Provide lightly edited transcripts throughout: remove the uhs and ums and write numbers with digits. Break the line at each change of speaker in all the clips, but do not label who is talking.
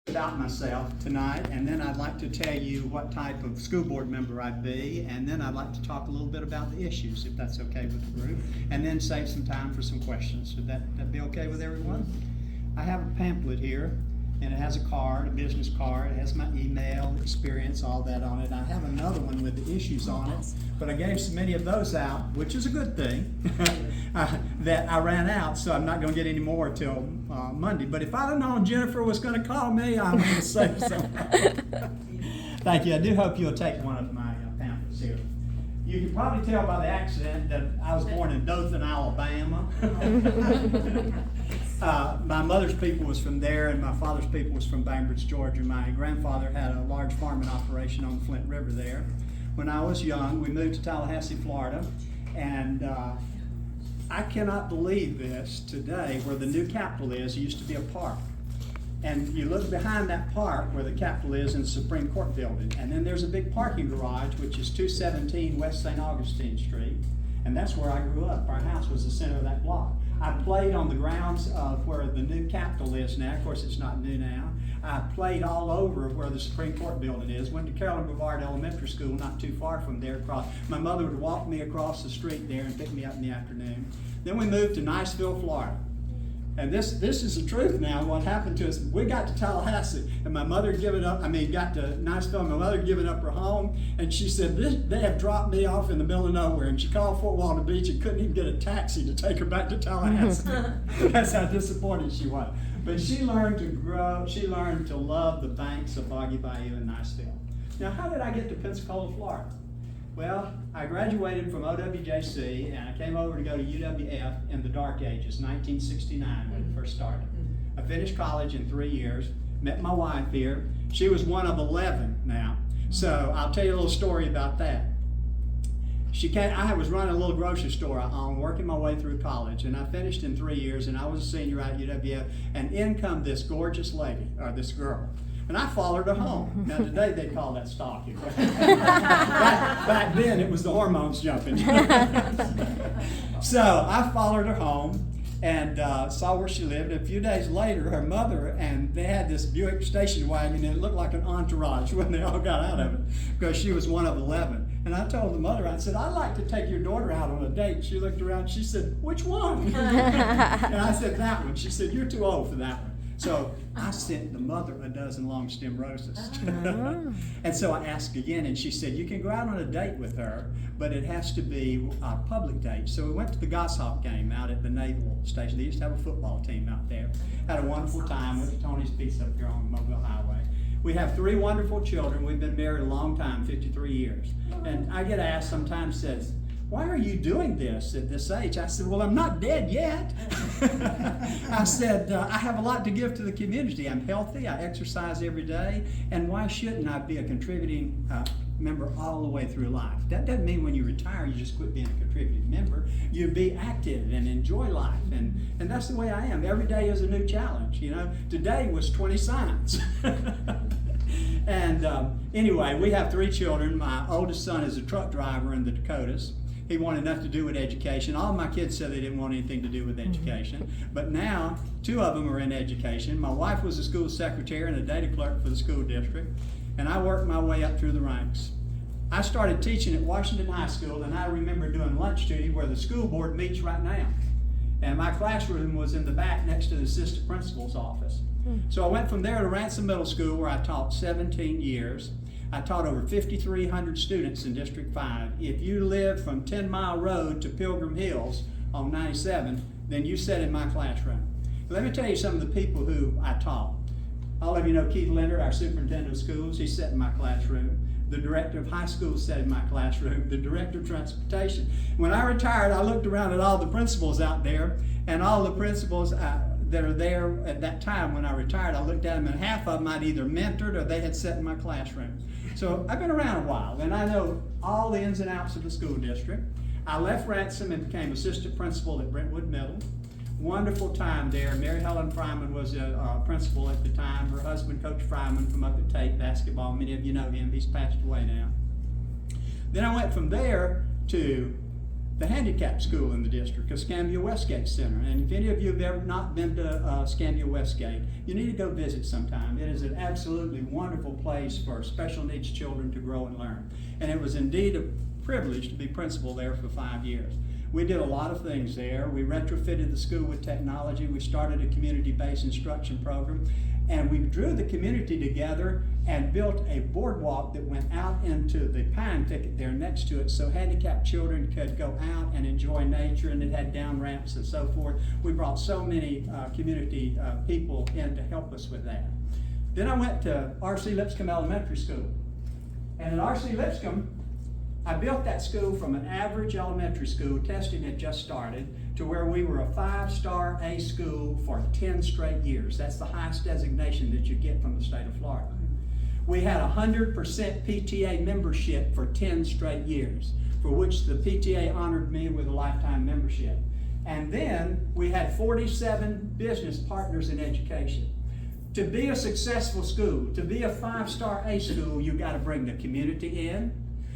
About myself tonight, and then I'd like to tell you what type of school board member I'd be, and then I'd like to talk a little bit about the issues, if that's okay with the group, and then save some time for some questions. Would that be okay with everyone? I have a pamphlet here, and it has a card, a business card. It has my email, experience, all that on it. I have another one with the issues on it, but I gave so many of those out, which is a good thing, that I ran out, so I'm not going to get any more till Monday. But if I'd have known Jennifer was going to call me, I'm going to say something. Thank you. I do hope you'll take one of my pamphlets here. You can probably tell by the accent that I was born in Dothan, Alabama. My mother's people was from there, and my father's people was from Bainbridge, Georgia. My grandfather had a large farming operation on the Flint River there. When I was young, we moved to Tallahassee, Florida, and I cannot believe this today, where the new Capitol is. It used to be a park. And you look behind that park where the Capitol is in the Supreme Court building, and then there's a big parking garage, which is 217 West St. Augustine Street, and that's where I grew up. Our house was the center of that block. I played on the grounds of where the new Capitol is now. Of course, it's not new now. I played all over where the Supreme Court building is. Went to Carolyn Brevard Elementary School, not too far from there. My mother would walk me across the street there and pick me up in the afternoon. Then we moved to Niceville, Florida. And this is the truth now. What happened to us, we got to Tallahassee, and my mother got to Niceville, my mother given up her home, and she said, they have dropped me off in the middle of nowhere. And she called Fort Walton Beach and couldn't even get a taxi to take her back to Tallahassee. That's how disappointed she was. But she learned to grow, she learned to love the banks of Boggy Bayou and Niceville. Now, how did I get to Pensacola, Florida? Well, I graduated from OWJC, and I came over to go to UWF in the dark ages, 1969 when it first started. I finished college in 3 years, met my wife here. She was one of 11 now. So I'll tell you a little story about that. I was running a little grocery store on working my way through college, and I finished in 3 years, and I was a senior at UWF, and in come this gorgeous lady, or this girl. And I followed her home. Now today they call that stalking. Back then it was the hormones jumping. So I followed her home and saw where she lived. A few days later, her mother, and they had this Buick station wagon, and it looked like an entourage when they all got out of it, because she was one of 11. And I told the mother, I said, I'd like to take your daughter out on a date. She looked around, she said, which one? And I said, that one. She said, you're too old for that one. So I sent the mother a dozen long stem roses. And so I asked again, and she said, you can go out on a date with her, but it has to be a public date. So we went to the Goshawk game out at the Naval Station. They used to have a football team out there. Had a wonderful time with Tony's Pizza up here on Mobile Highway. We have 3 wonderful children. We've been married a long time, 53 years. And I get asked sometimes, says, why are you doing this at this age? I said, well, I'm not dead yet. I said, I have a lot to give to the community. I'm healthy, I exercise every day, and why shouldn't I be a contributing member all the way through life? That doesn't mean when you retire, you just quit being a contributing member. You be active and enjoy life, and that's the way I am. Every day is a new challenge. You know, today was 20 signs. And anyway, we have 3 children. My oldest son is a truck driver in the Dakotas. He wanted nothing to do with education. All of my kids said they didn't want anything to do with education. But now, 2 of them are in education. My wife was a school secretary and a data clerk for the school district. And I worked my way up through the ranks. I started teaching at Washington High School, and I remember doing lunch duty where the school board meets right now. And my classroom was in the back next to the assistant principal's office. So I went from there to Ransom Middle School, where I taught 17 years. I taught over 5,300 students in District 5. If you live from 10 Mile Road to Pilgrim Hills on 97, then you sat in my classroom. Let me tell you some of the people who I taught. All of you know Keith Linder, our superintendent of schools. He sat in my classroom. The director of high schools sat in my classroom. The director of transportation. When I retired, I looked around at all the principals out there, and all the principals that are there at that time when I retired, I looked at them, and half of them I'd either mentored or they had sat in my classroom. So I've been around a while, and I know all the ins and outs of the school district. I left Ransom and became assistant principal at Brentwood Middle. Wonderful time there. Mary Helen Fryman was a principal at the time. Her husband, Coach Fryman, from up at Tate basketball. Many of you know him. He's passed away now. Then I went from there to the handicap school in the district, Escambia Westgate Center. And if any of you have ever not been to Escambia Westgate, you need to go visit sometime. It is an absolutely wonderful place for special needs children to grow and learn. And it was indeed a privilege to be principal there for 5 years. We did a lot of things there. We retrofitted the school with technology. We started a community-based instruction program. And we drew the community together and built a boardwalk that went out into the pine thicket there next to it, so handicapped children could go out and enjoy nature, and it had down ramps and so forth. We brought so many community people in to help us with that. Then I went to R.C. Lipscomb Elementary School. And at R.C. Lipscomb, I built that school from an average elementary school, testing had just started, to where we were a 5-star A school for 10 straight years. That's the highest designation that you get from the state of Florida. We had 100% PTA membership for 10 straight years, for which the PTA honored me with a lifetime membership. And then we had 47 business partners in education. To be a successful school, to be a 5-star A school, you've got to bring the community in,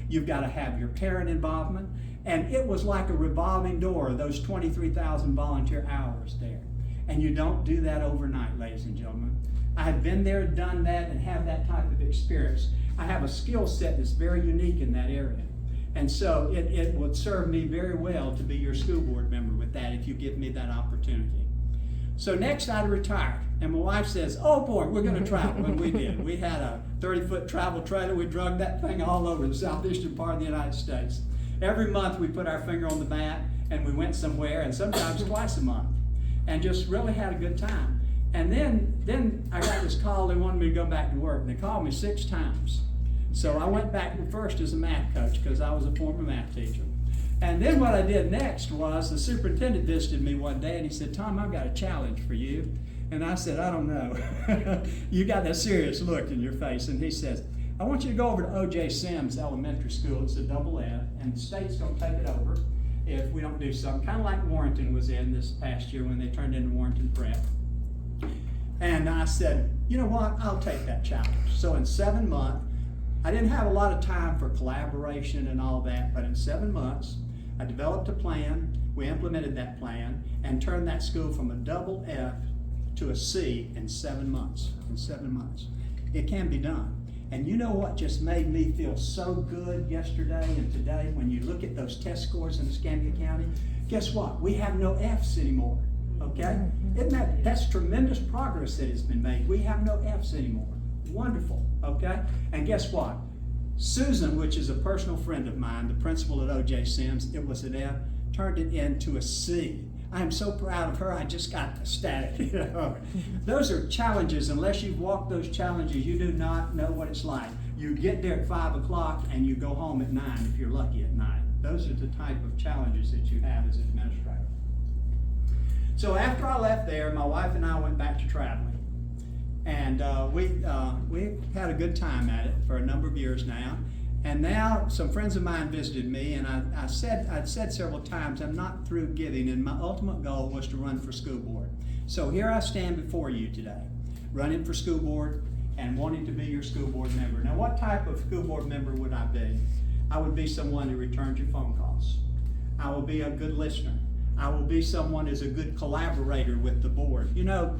you've got to have your parent involvement, and it was like a revolving door, those 23,000 volunteer hours there. And you don't do that overnight, ladies and gentlemen. I have been there, done that, and have that type of experience. I have a skill set that's very unique in that area. And so it would serve me very well to be your school board member with that if you give me that opportunity. So next I retired, and my wife says, oh boy, we're gonna travel, and we did. We had a 30-foot travel trailer. We drug that thing all over the southeastern part of the United States. Every month we put our finger on the mat and we went somewhere, and sometimes twice a month, and just really had a good time. And then I got this call, they wanted me to go back to work, and they called me 6 times. So I went back first as a math coach because I was a former math teacher. And then what I did next was the superintendent visited me one day and he said, Tom, I've got a challenge for you. And I said, I don't know. You got that serious look in your face. And he says, I want you to go over to O.J. Sims Elementary School. It's a double F, and the state's going to take it over if we don't do something. Kind of like Warrenton was in this past year when they turned into Warrenton Prep. And I said, you know what, I'll take that challenge. So in 7 months, I didn't have a lot of time for collaboration and all that, but in 7 months, I developed a plan, we implemented that plan, and turned that school from a double F to a C in 7 months. In 7 months. It can be done. And you know what just made me feel so good yesterday and today when you look at those test scores in Escambia County? Guess what? We have no Fs anymore. Okay? Isn't that's tremendous progress that has been made. We have no Fs anymore. Wonderful. Okay? And guess what? Susan, which is a personal friend of mine, the principal at O.J. Sims, it was an F, turned it into a C. I am so proud of her, I just got ecstatic. You know? Those are challenges. Unless you've walked those challenges, you do not know what it's like. You get there at 5 o'clock and you go home at 9 if you're lucky at night. Those are the type of challenges that you have as an administrator. So after I left there, my wife and I went back to traveling. And we had a good time at it for a number of years now. And now some friends of mine visited me, and I'd said several times, I'm not through giving, and my ultimate goal was to run for school board. So here I stand before you today, running for school board and wanting to be your school board member. Now, what type of school board member would I be? I would be someone who returns your phone calls. I will be a good listener. I will be someone who's a good collaborator with the board. You know,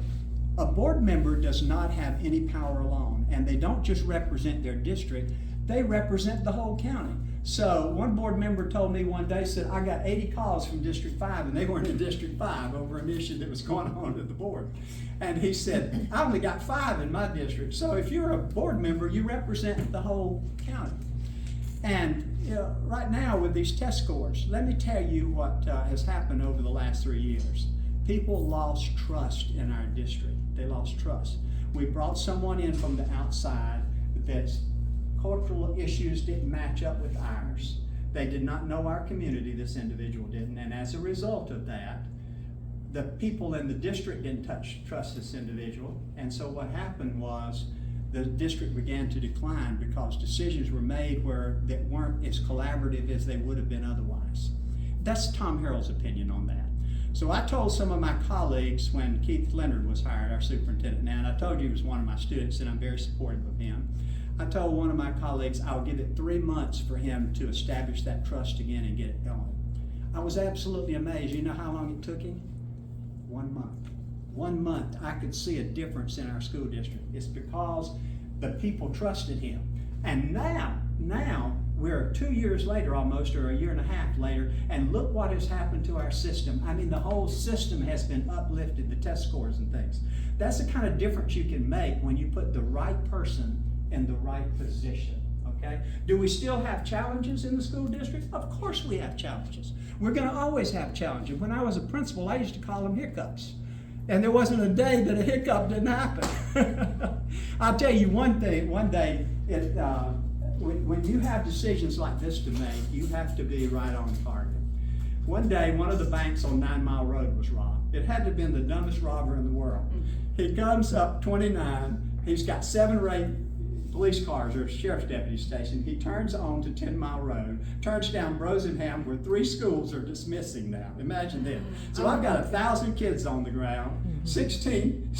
a board member does not have any power alone, and they don't just represent their district, they represent the whole county. So one board member told me one day, said, I got 80 calls from District 5, and they weren't in District 5 over an issue that was going on at the board. And he said, I only got 5 in my district. So if you're a board member, you represent the whole county. And you know, right now with these test scores, let me tell you what has happened over the last 3 years. People lost trust in our district. They lost trust. We brought someone in from the outside that's cultural issues didn't match up with ours. They did not know our community, this individual didn't, and as a result of that, the people in the district didn't trust this individual, and so what happened was the district began to decline because decisions were made that weren't as collaborative as they would have been otherwise. That's Tom Harrell's opinion on that. So I told some of my colleagues when Keith Leonard was hired, our superintendent now, and I told you he was one of my students and I'm very supportive of him. I told one of my colleagues I'll give it 3 months for him to establish that trust again and get it going. I was absolutely amazed. You know how long it took him? 1 month. 1 month, I could see a difference in our school district. It's because the people trusted him. And now we're 2 years later almost, or a year and a half later, and look what has happened to our system. I mean, the whole system has been uplifted, the test scores and things. That's the kind of difference you can make when you put the right person in the right position, okay? Do we still have challenges in the school district? Of course we have challenges. We're gonna always have challenges. When I was a principal, I used to call them hiccups. And there wasn't a day that a hiccup didn't happen. I'll tell you one thing, one day, when you have decisions like this to make, you have to be right on target. One day, one of the banks on 9 Mile Road was robbed. It had to have been the dumbest robber in the world. He comes up 29, he's got 7 or 8 police cars or sheriff's deputy station. He turns on to 10 Mile Road, turns down Rosenham where 3 schools are dismissing now. Imagine that. So I've got 1,000 kids on the ground, 16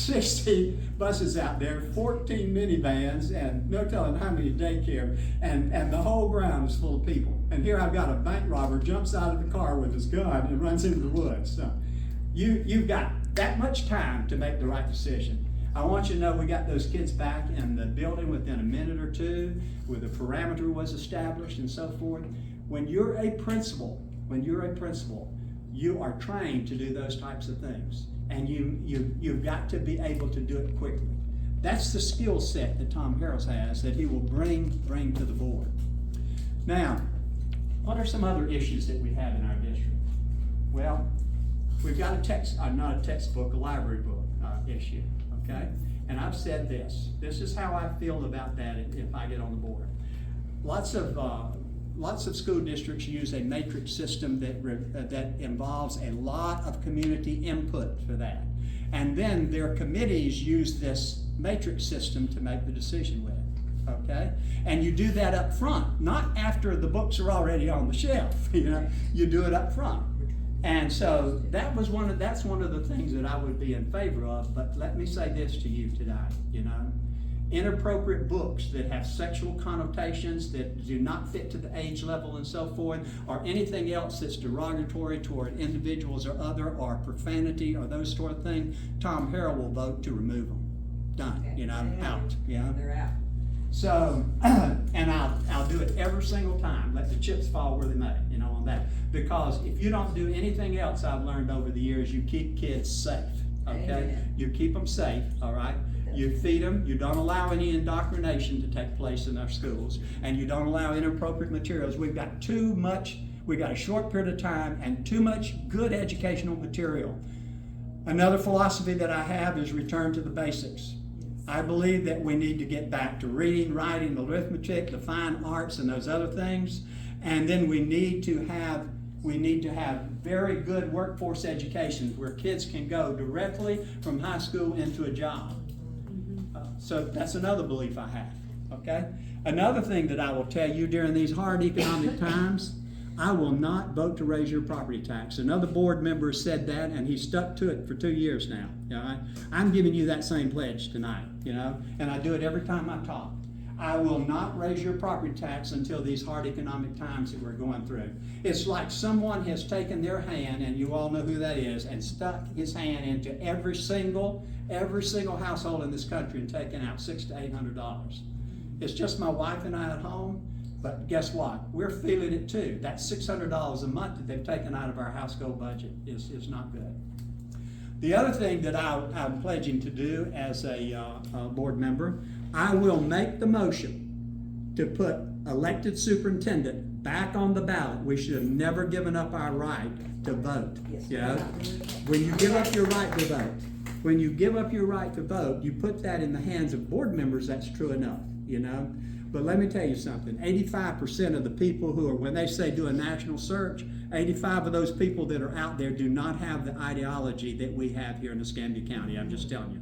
buses out there, 14 minivans, and no telling how many daycare, and the whole ground is full of people. And here I've got a bank robber jumps out of the car with his gun and runs into the woods. So you've got that much time to make the right decision. I want you to know we got those kids back in the building within a minute or two, where the parameter was established and so forth. When you're a principal, you are trained to do those types of things. And you've got to be able to do it quickly. That's the skill set that Tom Harrell has that he will bring to the board. Now, what are some other issues that we have in our district? Well, we've got a library book issue. Okay? And I've said this is how I feel about that if I get on the board. Lots of school districts use a matrix system that involves a lot of community input for that. And then their committees use this matrix system to make the decision with it. Okay? And you do that up front, not after the books are already on the shelf. You do it up front. And so that's one of the things that I would be in favor of. But let me say this to you tonight, inappropriate books that have sexual connotations that do not fit to the age level and so forth, or anything else that's derogatory toward individuals or other, or profanity or those sort of things, Tom Harrell will vote to remove them. Done.
Okay.
Out.
They're out.
So, and I'll do it every single time. Let the chips fall where they may, on that. Because if you don't do anything else, I've learned over the years, you keep kids safe. Okay?
Amen.
You keep them safe, all right? You feed them, you don't allow any indoctrination to take place in our schools, and you don't allow inappropriate materials. We've got a short period of time and too much good educational material. Another philosophy that I have is return to the basics. I believe that we need to get back to reading, writing, arithmetic, the fine arts, and those other things. And then we need to have very good workforce education where kids can go directly from high school into a job. So that's another belief I have, okay? Another thing that I will tell you during these hard economic times, I will not vote to raise your property tax. Another board member said that, and he stuck to it for 2 years now. I'm giving you that same pledge tonight, and I do it every time I talk. I will not raise your property tax until these hard economic times that we're going through. It's like someone has taken their hand, and you all know who that is, and stuck his hand into every single household in this country and taken out $600 to $800. It's just my wife and I at home, but guess what? We're feeling it too. That $600 a month that they've taken out of our household budget is not good. The other thing that I'm pledging to do as a board member, I will make the motion to put elected superintendent back on the ballot. We should have never given up our right to vote.
Yes.
When you give up your right to vote, you put that in the hands of board members. That's true enough, But let me tell you something. 85% of the people who are, when they say do a national search, 85 of those people that are out there do not have the ideology that we have here in Escambia County. I'm just telling you.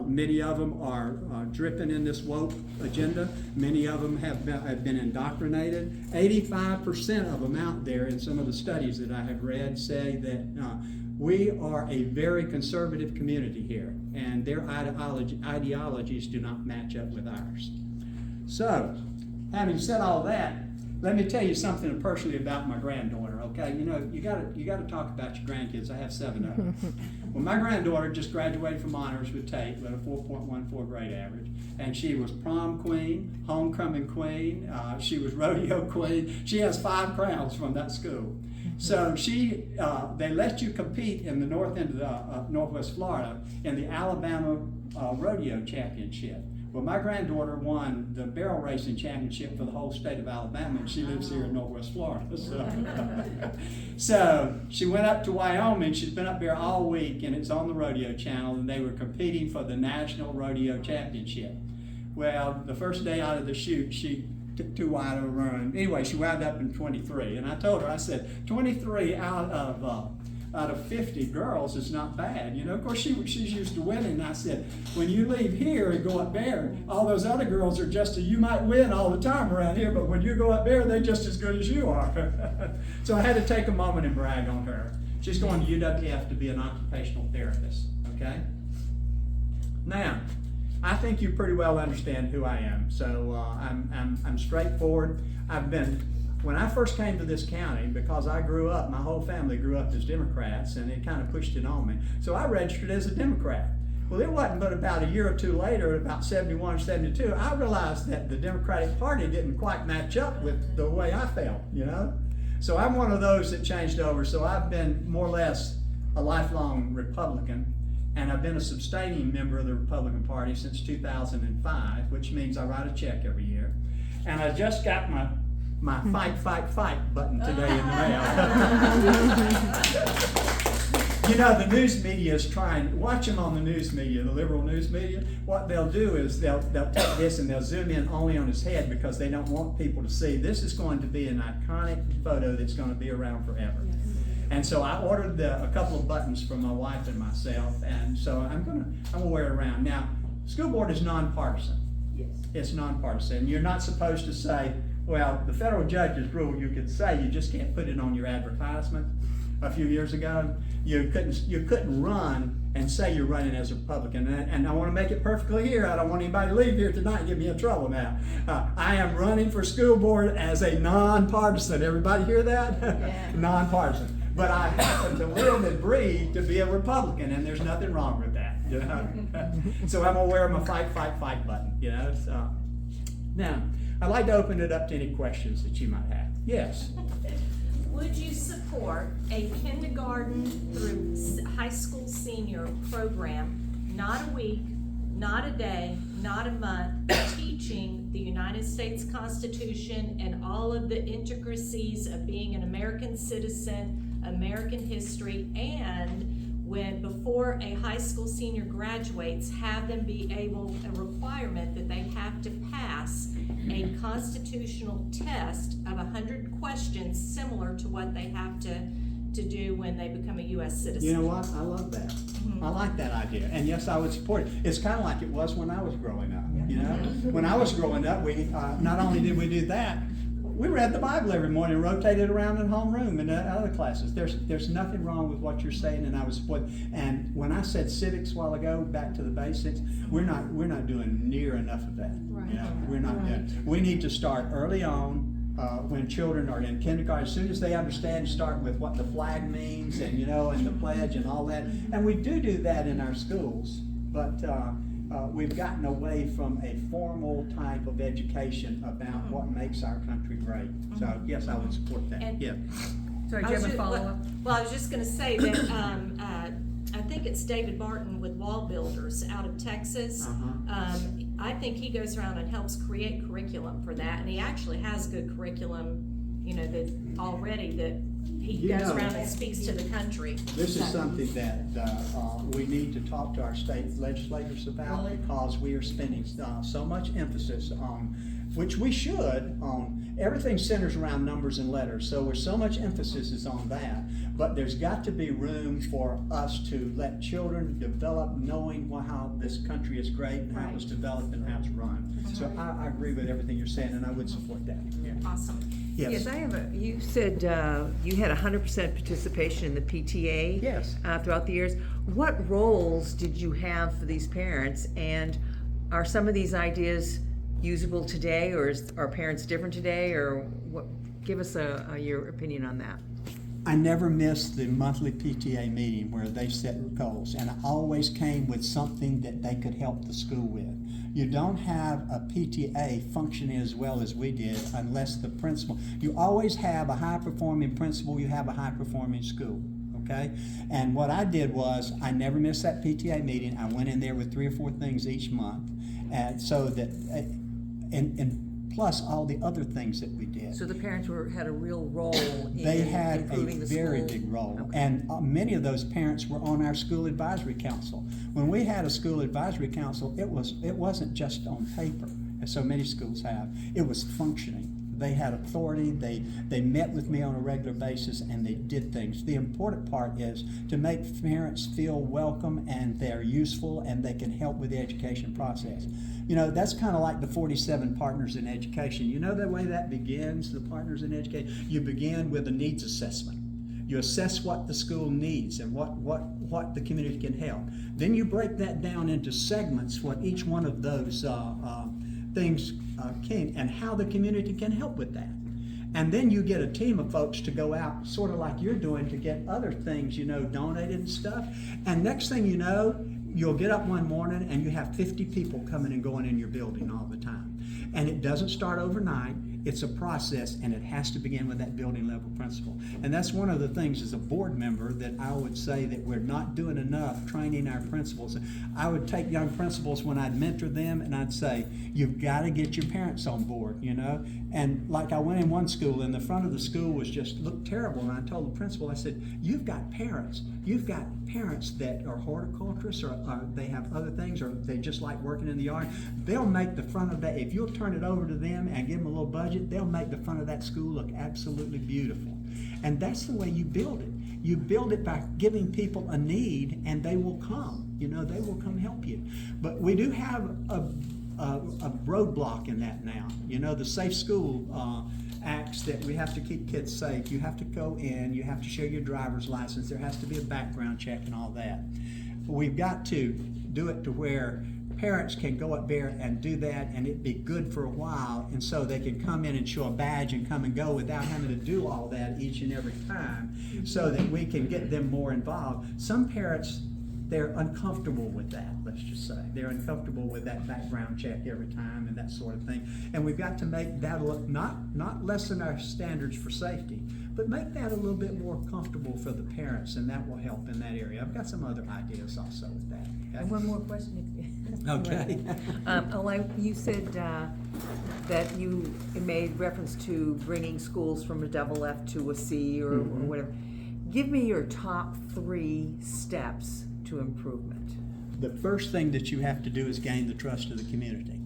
Many of them are dripping in this woke agenda. Many of them have been indoctrinated. 85% of them out there in some of the studies that I have read say that we are a very conservative community here, and their ideologies do not match up with ours. So, having said all that, let me tell you something personally about my granddaughter, okay? You know, you gotta talk about your grandkids. I have 7 of them. Well, my granddaughter just graduated from honors with Tate with a 4.14 grade average. And she was prom queen, homecoming queen, she was rodeo queen. She has 5 crowns from that school. So they let you compete in the north end of Northwest Florida in the Alabama Rodeo Championship. Well, my granddaughter won the barrel racing championship for the whole state of Alabama, and she lives here in Northwest Florida. So she went up to Wyoming. She's been up there all week, and it's on the rodeo channel, and they were competing for the National Rodeo Championship. Well, the first day out of the chute, she took too wide of a run. Anyway, she wound up in 23, and I told her, I said, 23 out of 50 girls is not bad. You know, of course, she's used to winning. And I said, when you leave here and go up there, all those other girls are you might win all the time around here, but when you go up there, they're just as good as you are. So I had to take a moment and brag on her. She's going to UWF to be an occupational therapist, okay? Now, I think you pretty well understand who I am. So I'm straightforward. When I first came to this county, because I grew up, my whole family grew up as Democrats, and it kind of pushed it on me. So I registered as a Democrat. Well, it wasn't but about a year or two later, about 71 or 72, I realized that the Democratic Party didn't quite match up with the way I felt, you know? So I'm one of those that changed over. So I've been more or less a lifelong Republican, and I've been a sustaining member of the Republican Party since 2005, which means I write a check every year. And I just got my fight, fight, fight button today in the mail. You know, the news media is trying, watch them on the news media, the liberal news media. What they'll do is they'll take this and they'll zoom in only on his head because they don't want people to see. This is going to be an iconic photo that's going to be around forever. And so I ordered a couple of buttons for my wife and myself, and so I'm gonna wear it around. Now, school board is nonpartisan. Yes. It's nonpartisan. You're not supposed to say, well, the federal judge's rule, you could say you just can't put it on your advertisement. A few years ago, you couldn't run and say you're running as a Republican. And I want to make it perfectly clear. I don't want anybody to leave here tonight and get me in trouble now. I am running for school board as a nonpartisan. Everybody hear that? Yeah. Nonpartisan. But I happen to live and breathe to be a Republican, and there's nothing wrong with that. You know? So I'm gonna wear my fight, fight, fight button. You know. So now I'd like to open it up to any questions that you might have. Yes.
Would you support a kindergarten through high school senior program, not a week, not a day, not a month, teaching the United States Constitution and all of the intricacies of being an American citizen, American history, and before a high school senior graduates, have them be a requirement that they have to pass a constitutional test of 100 questions similar to what they have to do when they become a U.S. citizen.
You know what? I love that. Mm-hmm. I like that idea. And yes, I would support it. It's kind of like it was when I was growing up. You know, when I was growing up, we not only did we do that, we read the Bible every morning, rotated around in homeroom and other classes. There's nothing wrong with what you're saying, and I was supporting. And when I said civics a while ago, back to the basics, we're not doing near enough of that. Right. You know, we're not doing. We need to start early on. When children are in kindergarten, as soon as they understand, start with what the flag means and and the pledge and all that. And we do that in our schools, but we've gotten away from a formal type of education about what makes our country great. So yes, I would support that.
And
yeah.
Sorry, do you have a follow-up?
Well, I was just going to say that I think it's David Barton with Wall Builders out of Texas. I think he goes around and helps create curriculum for that, and he actually has good curriculum, that already that he goes around and speaks to the country.
This is something that we need to talk to our state legislators about, because we are spending so much emphasis on, which we should, on everything centers around numbers and letters. So there's so much emphasis is on that, but there's got to be room for us to let children develop knowing how this country is great and how it's developed and how it's run. So I agree with everything you're saying, and I would support that.
Yeah. Awesome.
Yes, you said you had 100% participation in the PTA.
Yes.
Throughout the years. What roles did you have for these parents, and are some of these ideas usable today, or are parents different today, or what? Give us your opinion on that.
I never missed the monthly PTA meeting where they set goals, and I always came with something that they could help the school with. You don't have a PTA functioning as well as we did unless the principal, you always have a high-performing principal, you have a high-performing school, okay? And what I did was, I never missed that PTA meeting. I went in there with 3 or 4 things each month, and so that, and plus all the other things that we did.
So the parents had a real role in
They had a
improving the
very
school.
big role,
Okay.
and many of those parents were on our school advisory council. When we had a school advisory council, it wasn't just on paper, as so many schools have. It was functioning. They had authority. They met with me on a regular basis, and they did things. The important part is to make parents feel welcome and they're useful and they can help with the education process. You know, that's kind of like the 47 partners in education. You know the way that begins, the partners in education? You begin with a needs assessment. You assess what the school needs and what the community can help. Then you break that down into segments, what each one of those things can, and how the community can help with that. And then you get a team of folks to go out, sort of like you're doing, to get other things, you know, donated and stuff. And next thing you know, you'll get up one morning and you have 50 people coming and going in your building all the time. And it doesn't start overnight. It's a process, and it has to begin with that building level principle. And that's one of the things as a board member that I would say that we're not doing enough training our principals. I would take young principals when I'd mentor them, and I'd say, you've got to get your parents on board, you know? And like I went in one school, and the front of the school was just looked terrible, and I told the principal, I said, you've got parents that are horticulturists, or they have other things, or they just like working in the yard. They'll make the front of that, if you'll turn it over to them and give them a little budget, they'll make the front of that school look absolutely beautiful. And that's the way you build it. You build it by giving people a need, and they will come. You know, they will come help you. But we do have a roadblock in that now. You know, the Safe School acts that we have to keep kids safe. You have to go in, you have to show your driver's license, there has to be a background check and all that. But we've got to do it to where parents can go up there and do that, and it be good for a while, and so they can come in and show a badge and come and go without having to do all that each and every time, so that we can get them more involved. Some parents, they're uncomfortable with that, let's just say. They're uncomfortable with that background check every time and that sort of thing. And we've got to make that not lessen our standards for safety, but make that a little bit more comfortable for the parents, and that will help in that area. I've got some other ideas also with that. Okay?
And one more question.
Okay.
You said that you made reference to bringing schools from a double F to a C or whatever. Give me your top 3 steps to improvement.
The first thing that you have to do is gain the trust of the community.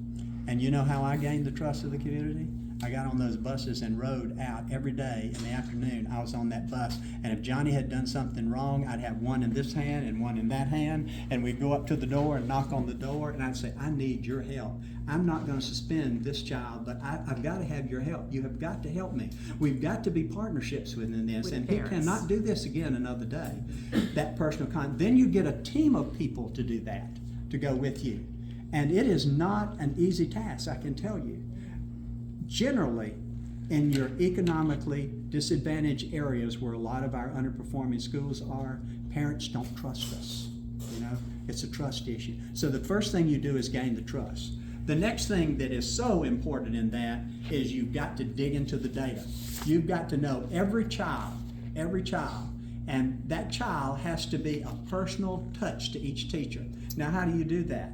And you know how I gained the trust of the community? I got on those buses and rode out every day in the afternoon. I was on that bus, and if Johnny had done something wrong, I'd have one in this hand and one in that hand, and we'd go up to the door and knock on the door, and I'd say, I need your help. I'm not going to suspend this child, but I've got to have your help. You have got to help me. We've got to be partnerships within this,
With
and
parents.
he cannot do this again another day. That personal Then you get a team of people to do that, to go with you. And it is not an easy task, I can tell you. Generally, in your economically disadvantaged areas where a lot of our underperforming schools are, parents don't trust us. You know, it's a trust issue. So the first thing you do is gain the trust. The next thing that is so important in that is you've got to dig into the data. You've got to know every child, and that child has to be a personal touch to each teacher. Now, how do you do that?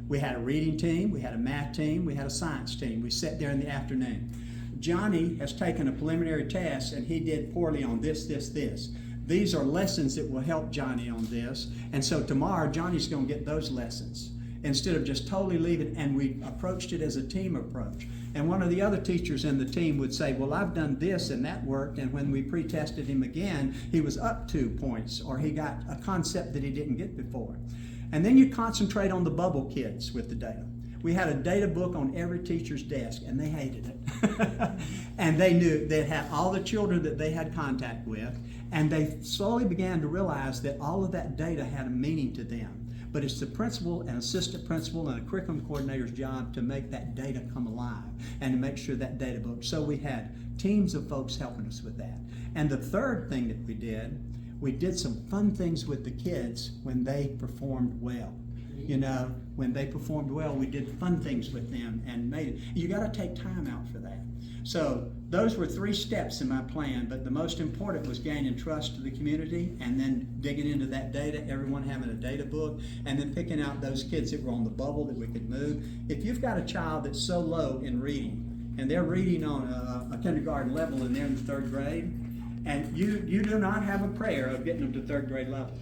We had a reading team, we had a math team, we had a science team. We sat there in the afternoon. Johnny has taken a preliminary test, and he did poorly on this. These are lessons that will help Johnny on this. And so tomorrow, Johnny's going to get those lessons instead of just totally leaving. And we approached it as a team approach. And one of the other teachers in the team would say, well, I've done this and that worked. And when we pre-tested him again, he was up 2 points, or he got a concept that he didn't get before. And then you concentrate on the bubble kids with the data. We had a data book on every teacher's desk, and they hated it. And they knew they had all the children that they had contact with, and they slowly began to realize that all of that data had a meaning to them. But it's the principal and assistant principal and a curriculum coordinator's job to make that data come alive and to make sure that data book. So we had teams of folks helping us with that. And the third thing that we did some fun things with the kids when they performed well. You know, when they performed well, we did fun things with them and made it. You got to take time out for that. So those were 3 steps in my plan, but the most important was gaining trust to the community and then digging into that data, everyone having a data book, and then picking out those kids that were on the bubble that we could move. If you've got a child that's so low in reading, and they're reading on a kindergarten level and they're in the 3rd grade, and you do not have a prayer of getting them to 3rd grade level.